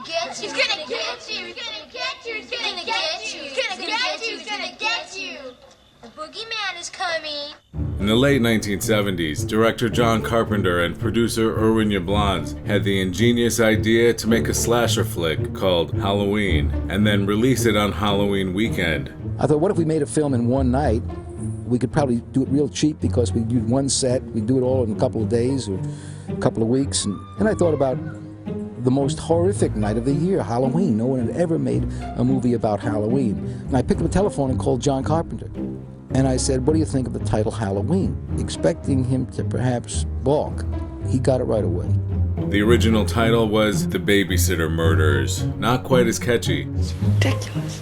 gonna get you. He's gonna get you. He's gonna get you. He's gonna get you. He's gonna get you. He's gonna get you. The boogeyman is coming. In the late 1970s, director John Carpenter and producer Irwin Yablans had the ingenious idea to make a slasher flick called Halloween, and then release it on Halloween weekend. I thought, what if we made a film in one night? We could probably do it real cheap because we'd do one set, we'd do it all in a couple of days or a couple of weeks. And I thought about the most horrific night of the year, Halloween. No one had ever made a movie about Halloween. And I picked up the telephone and called John Carpenter. And I said, what do you think of the title Halloween? Expecting him to perhaps balk. He got it right away. The original title was The Babysitter Murders. Not quite as catchy. It's ridiculous.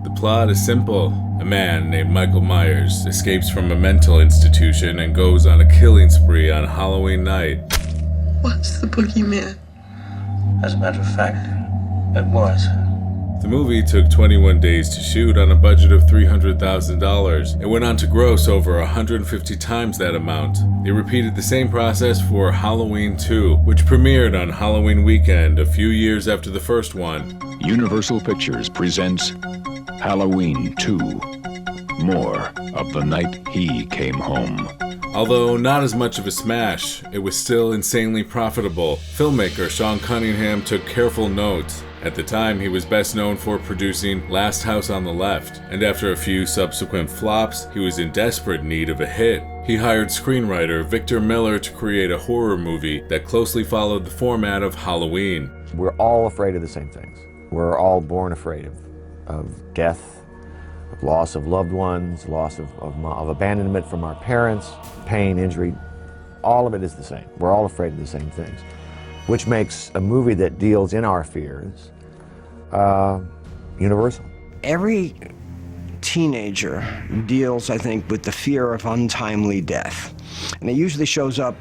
The plot is simple. A man named Michael Myers escapes from a mental institution and goes on a killing spree on Halloween night. What's the boogeyman? As a matter of fact, it was. The movie took 21 days to shoot on a budget of $300,000. It went on to gross over 150 times that amount. They repeated the same process for Halloween 2, which premiered on Halloween weekend a few years after the first one. Universal Pictures presents Halloween 2, More of the Night He Came Home. Although not as much of a smash, it was still insanely profitable. Filmmaker Sean Cunningham took careful notes. At the time, he was best known for producing Last House on the Left, and after a few subsequent flops, he was in desperate need of a hit. He hired screenwriter Victor Miller to create a horror movie that closely followed the format of Halloween. We're all afraid of the same things. We're all born afraid of death, of loss of loved ones, loss of abandonment from our parents, pain, injury. All of it is the same. We're all afraid of the same things, which makes a movie that deals in our fears universal. Every teenager deals, I think, with the fear of untimely death. And it usually shows up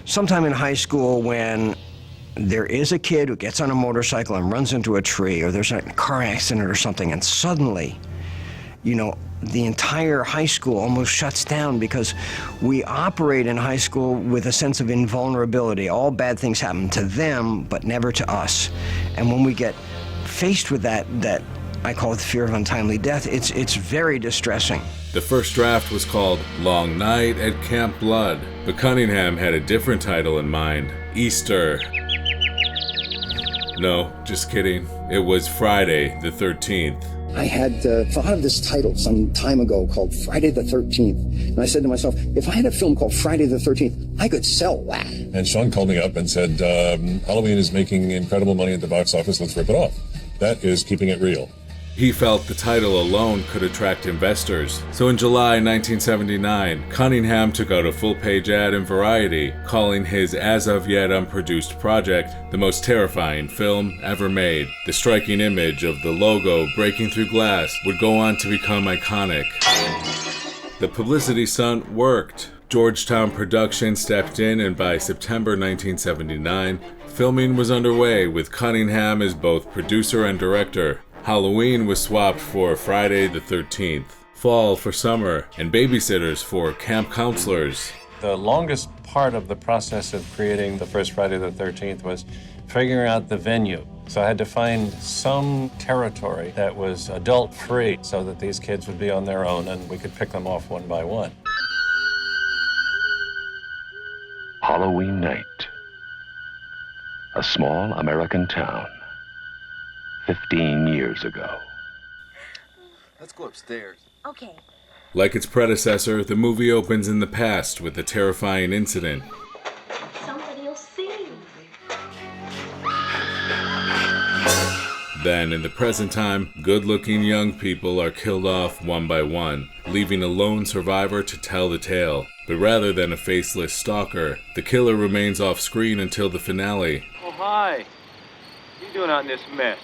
sometime in high school when there is a kid who gets on a motorcycle and runs into a tree, or there's a car accident or something, and suddenly, you know, the entire high school almost shuts down because we operate in high school with a sense of invulnerability. All bad things happen to them, but never to us. And when we get faced with that I call it the fear of untimely death, it's very distressing. The first draft was called Long Night at Camp Blood, but Cunningham had a different title in mind, Easter. No, just kidding. It was Friday the 13th. I had thought of this title some time ago called Friday the 13th. And I said to myself, if I had a film called Friday the 13th, I could sell that. And Sean called me up and said, Halloween is making incredible money at the box office, let's rip it off. That is keeping it real. He felt the title alone could attract investors. So in July 1979, Cunningham took out a full-page ad in Variety, calling his as-of-yet unproduced project the most terrifying film ever made. The striking image of the logo breaking through glass would go on to become iconic. The publicity stunt worked. Georgetown Productions stepped in, and by September 1979, filming was underway with Cunningham as both producer and director. Halloween was swapped for Friday the 13th, fall for summer, and babysitters for camp counselors. The longest part of the process of creating the first Friday the 13th was figuring out the venue. So I had to find some territory that was adult-free so that these kids would be on their own and we could pick them off one by one. Halloween night. A small American town. 15 years ago. Let's go upstairs. Okay. Like its predecessor, the movie opens in the past with a terrifying incident. Somebody will see. Then, in the present time, good-looking young people are killed off one by one, leaving a lone survivor to tell the tale. But rather than a faceless stalker, the killer remains off-screen until the finale. Oh, hi. What are you doing out in this mess?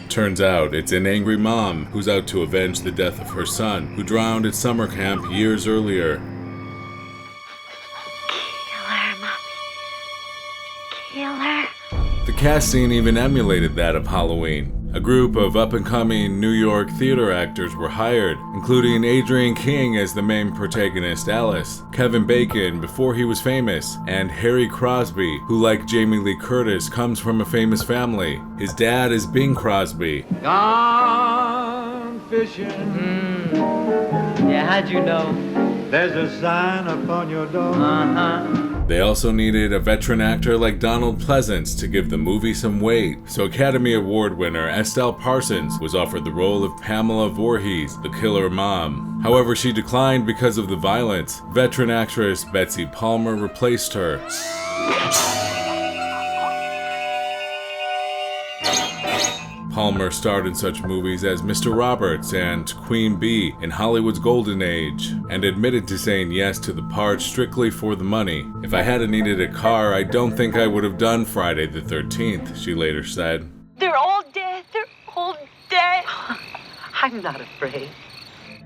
Turns out it's an angry mom who's out to avenge the death of her son, who drowned at summer camp years earlier. Kill her, Mommy. Kill her. The cast scene even emulated that of Halloween. A group of up-and-coming New York theater actors were hired, including Adrienne King as the main protagonist Alice, Kevin Bacon before he was famous, and Harry Crosby, who like Jamie Lee Curtis comes from a famous family. His dad is Bing Crosby. Gone fishing. Yeah, how'd you know? There's a sign upon your door. They also needed a veteran actor like Donald Pleasance to give the movie some weight, so Academy Award winner Estelle Parsons was offered the role of Pamela Voorhees, the killer mom. However, she declined because of the violence. Veteran actress Betsy Palmer replaced her. Palmer starred in such movies as Mr. Roberts and Queen Bee in Hollywood's golden age, and admitted to saying yes to the part strictly for the money. "If I hadn't needed a car, I don't think I would have done Friday the 13th, she later said. They're all dead. They're all dead. I'm not afraid.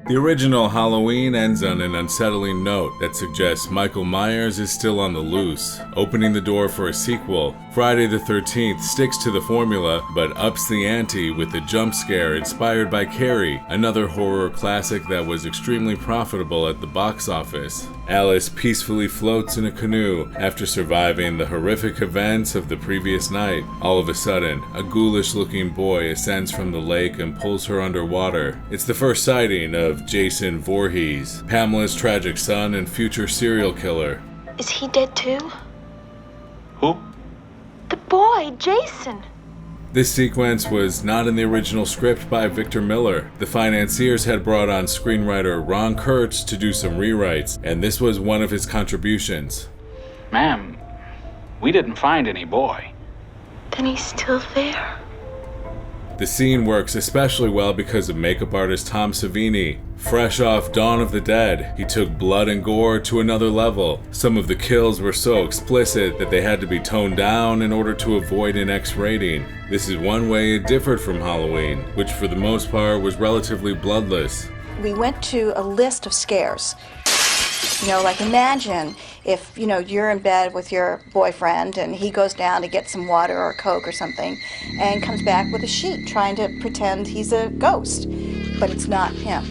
The original Halloween ends on an unsettling note that suggests Michael Myers is still on the loose, opening the door for a sequel. Friday the 13th sticks to the formula, but ups the ante with a jump scare inspired by Carrie, another horror classic that was extremely profitable at the box office. Alice peacefully floats in a canoe after surviving the horrific events of the previous night. All of a sudden, a ghoulish-looking boy ascends from the lake and pulls her underwater. It's the first sighting of Jason Voorhees, Pamela's tragic son and future serial killer. Is he dead too? Who? The boy, Jason. This sequence was not in the original script by Victor Miller. The financiers had brought on screenwriter Ron Kurtz to do some rewrites, and this was one of his contributions. Ma'am, we didn't find any boy. Then he's still there. The scene works especially well because of makeup artist Tom Savini. Fresh off Dawn of the Dead, he took blood and gore to another level. Some of the kills were so explicit that they had to be toned down in order to avoid an X rating. This is one way it differed from Halloween, which for the most part was relatively bloodless. We went to a list of scares. Like imagine if, you're in bed with your boyfriend and he goes down to get some water or Coke or something and comes back with a sheet trying to pretend he's a ghost, but it's not him.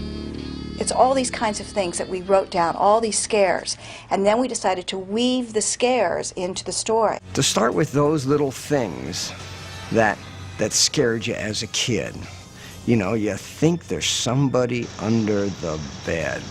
It's all these kinds of things that we wrote down, all these scares, and then we decided to weave the scares into the story. To start with those little things that scared you as a kid. You think there's somebody under the bed.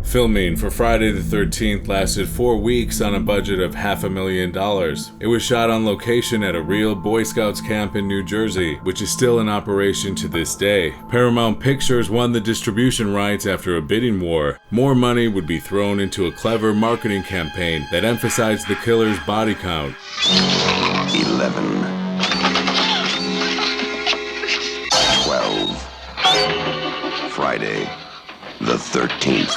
Filming for Friday the 13th lasted 4 weeks on a budget of $500,000. It was shot on location at a real Boy Scouts camp in New Jersey, which is still in operation to this day. Paramount Pictures won the distribution rights after a bidding war. More money would be thrown into a clever marketing campaign that emphasized the killer's body count. 11. 12. Friday the 13th.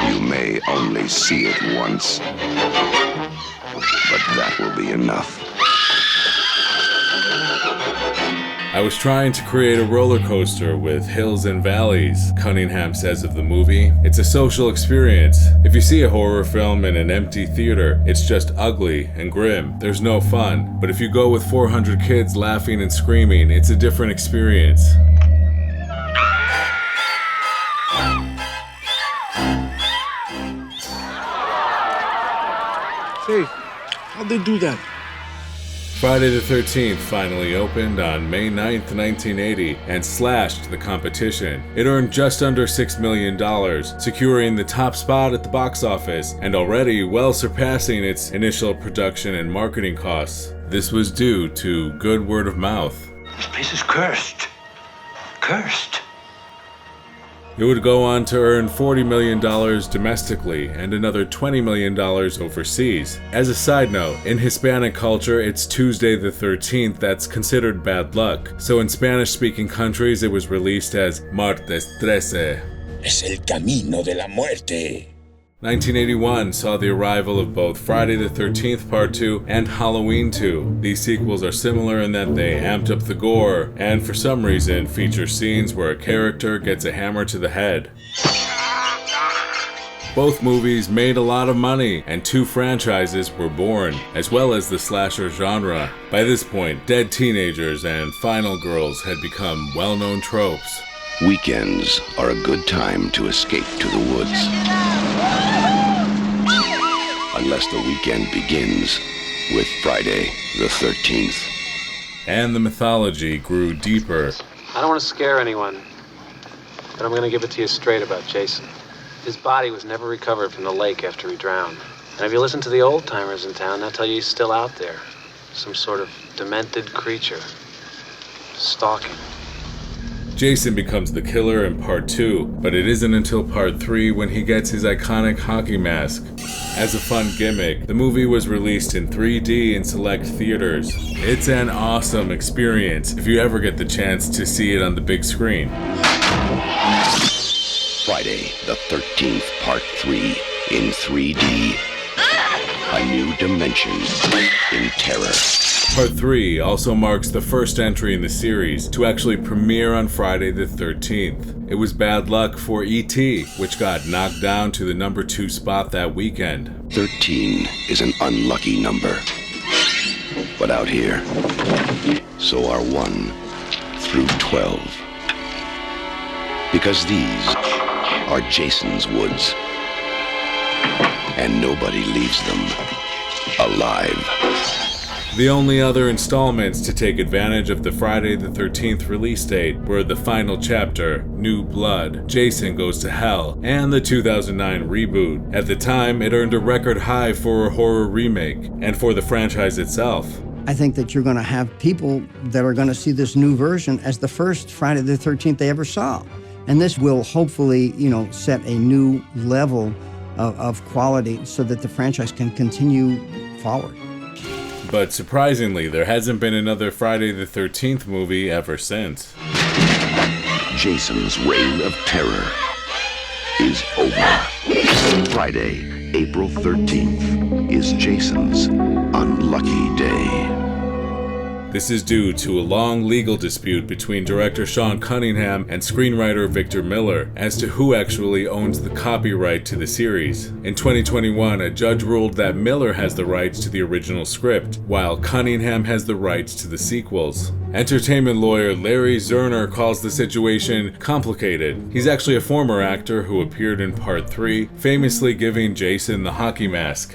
You may only see it once, but that will be enough. I was trying to create a roller coaster with hills and valleys, Cunningham says of the movie. It's a social experience. If you see a horror film in an empty theater, it's just ugly and grim. There's no fun. But if you go with 400 kids laughing and screaming, it's a different experience. Hey, how'd they do that? Friday the 13th finally opened on May 9th, 1980, and slashed the competition. It earned just under $6 million, securing the top spot at the box office, and already well surpassing its initial production and marketing costs. This was due to good word of mouth. This place is cursed. Cursed. It would go on to earn $40 million domestically and another $20 million overseas. As a side note, in Hispanic culture, it's Tuesday the 13th that's considered bad luck. So in Spanish-speaking countries, it was released as Martes 13. Es el camino de la muerte. 1981 saw the arrival of both Friday the 13th Part 2 and Halloween 2. These sequels are similar in that they amped up the gore and for some reason feature scenes where a character gets a hammer to the head. Both movies made a lot of money, and 2 franchises were born, as well as the slasher genre. By this point, dead teenagers and final girls had become well-known tropes. Weekends are a good time to escape to the woods. Unless the weekend begins with Friday the 13th. And the mythology grew deeper. I don't want to scare anyone, but I'm going to give it to you straight about Jason. His body was never recovered from the lake after he drowned. And if you listen to the old-timers in town, they'll tell you he's still out there. Some sort of demented creature. Stalking. Jason becomes the killer in part 2, but it isn't until part 3 when he gets his iconic hockey mask. As a fun gimmick, the movie was released in 3D in select theaters. It's an awesome experience if you ever get the chance to see it on the big screen. Friday the 13th, part 3 in 3D. A new dimension in terror. Part 3 also marks the first entry in the series to actually premiere on Friday the 13th. It was bad luck for E.T., which got knocked down to the number 2 spot that weekend. 13 is an unlucky number. But out here, so are 1 through 12. Because these are Jason's woods. And nobody leaves them alive. The only other installments to take advantage of the Friday the 13th release date were the final chapter, New Blood, Jason Goes to Hell, and the 2009 reboot. At the time, it earned a record high for a horror remake, and for the franchise itself. I think that you're going to have people that are going to see this new version as the first Friday the 13th they ever saw. And this will hopefully, set a new level of quality so that the franchise can continue forward. But surprisingly, there hasn't been another Friday the 13th movie ever since. Jason's reign of terror is over. Friday, April 13th, is Jason's unlucky day. This is due to a long legal dispute between director Sean Cunningham and screenwriter Victor Miller as to who actually owns the copyright to the series. In 2021, a judge ruled that Miller has the rights to the original script, while Cunningham has the rights to the sequels. Entertainment lawyer Larry Zerner calls the situation complicated. He's actually a former actor who appeared in Part 3, famously giving Jason the hockey mask.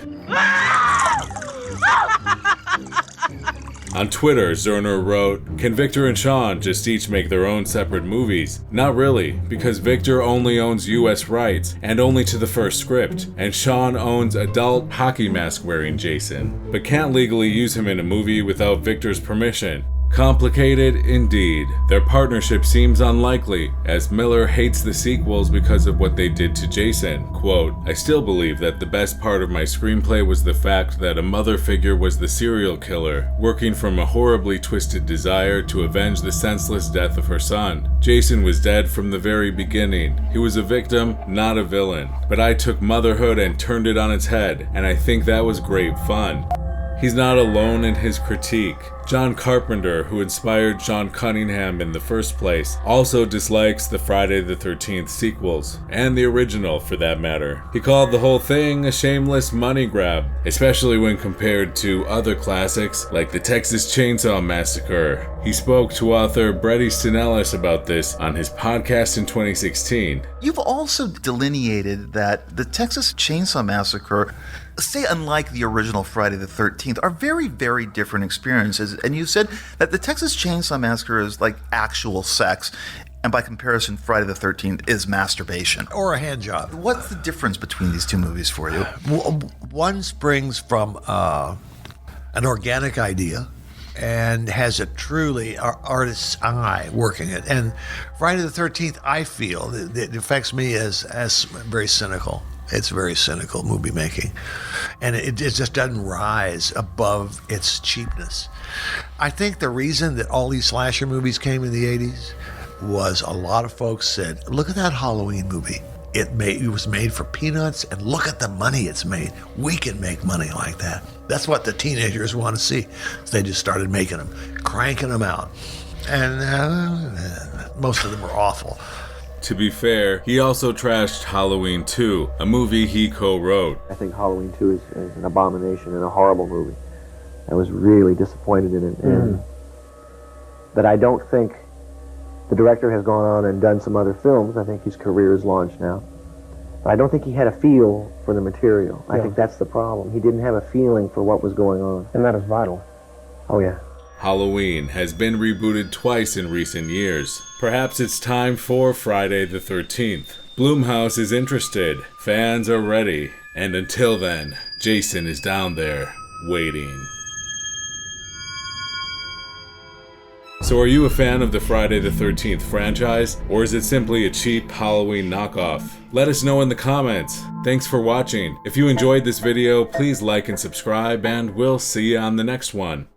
On Twitter, Zerner wrote, "Can Victor and Sean just each make their own separate movies? Not really, because Victor only owns US rights, and only to the first script, and Sean owns adult hockey mask wearing Jason, but can't legally use him in a movie without Victor's permission." Complicated indeed. Their partnership seems unlikely, as Miller hates the sequels because of what they did to Jason. Quote, "I still believe that the best part of my screenplay was the fact that a mother figure was the serial killer, working from a horribly twisted desire to avenge the senseless death of her son. Jason was dead from the very beginning. He was a victim, not a villain. But I took motherhood and turned it on its head, and I think that was great fun." He's not alone in his critique. John Carpenter, who inspired Sean Cunningham in the first place, also dislikes the Friday the 13th sequels, and the original for that matter. He called the whole thing a shameless money grab, especially when compared to other classics like the Texas Chainsaw Massacre. He spoke to author Bret Easton Ellis about this on his podcast in 2016. You've also delineated that the Texas Chainsaw Massacre, say unlike the original Friday the 13th, are very, very different experiences. And you said that the Texas Chainsaw Massacre is like actual sex, and by comparison, Friday the 13th is masturbation. Or a hand job. What's the difference between these two movies for you? One springs from an organic idea and has a truly artist's eye working it. And Friday the 13th, I feel, it affects me as very cynical. It's very cynical movie making, and it just doesn't rise above its cheapness. I think the reason that all these slasher movies came in the 80s was a lot of folks said, look at that Halloween movie. It was made for peanuts, and look at the money it's made. We can make money like that. That's what the teenagers want to see. So they just started making them, cranking them out. And most of them were awful. To be fair, he also trashed Halloween 2, a movie he co-wrote. I think Halloween 2 is an abomination and a horrible movie. I was really disappointed in it. And but I don't think the director has gone on and done some other films. I think his career is launched now. But I don't think he had a feel for the material. I think that's the problem. He didn't have a feeling for what was going on. And that is vital. Oh, yeah. Halloween has been rebooted twice in recent years. Perhaps it's time for Friday the 13th. Blumhouse is interested, fans are ready, and until then, Jason is down there, waiting. So are you a fan of the Friday the 13th franchise, or is it simply a cheap Halloween knockoff? Let us know in the comments. Thanks for watching. If you enjoyed this video, please like and subscribe, and we'll see you on the next one.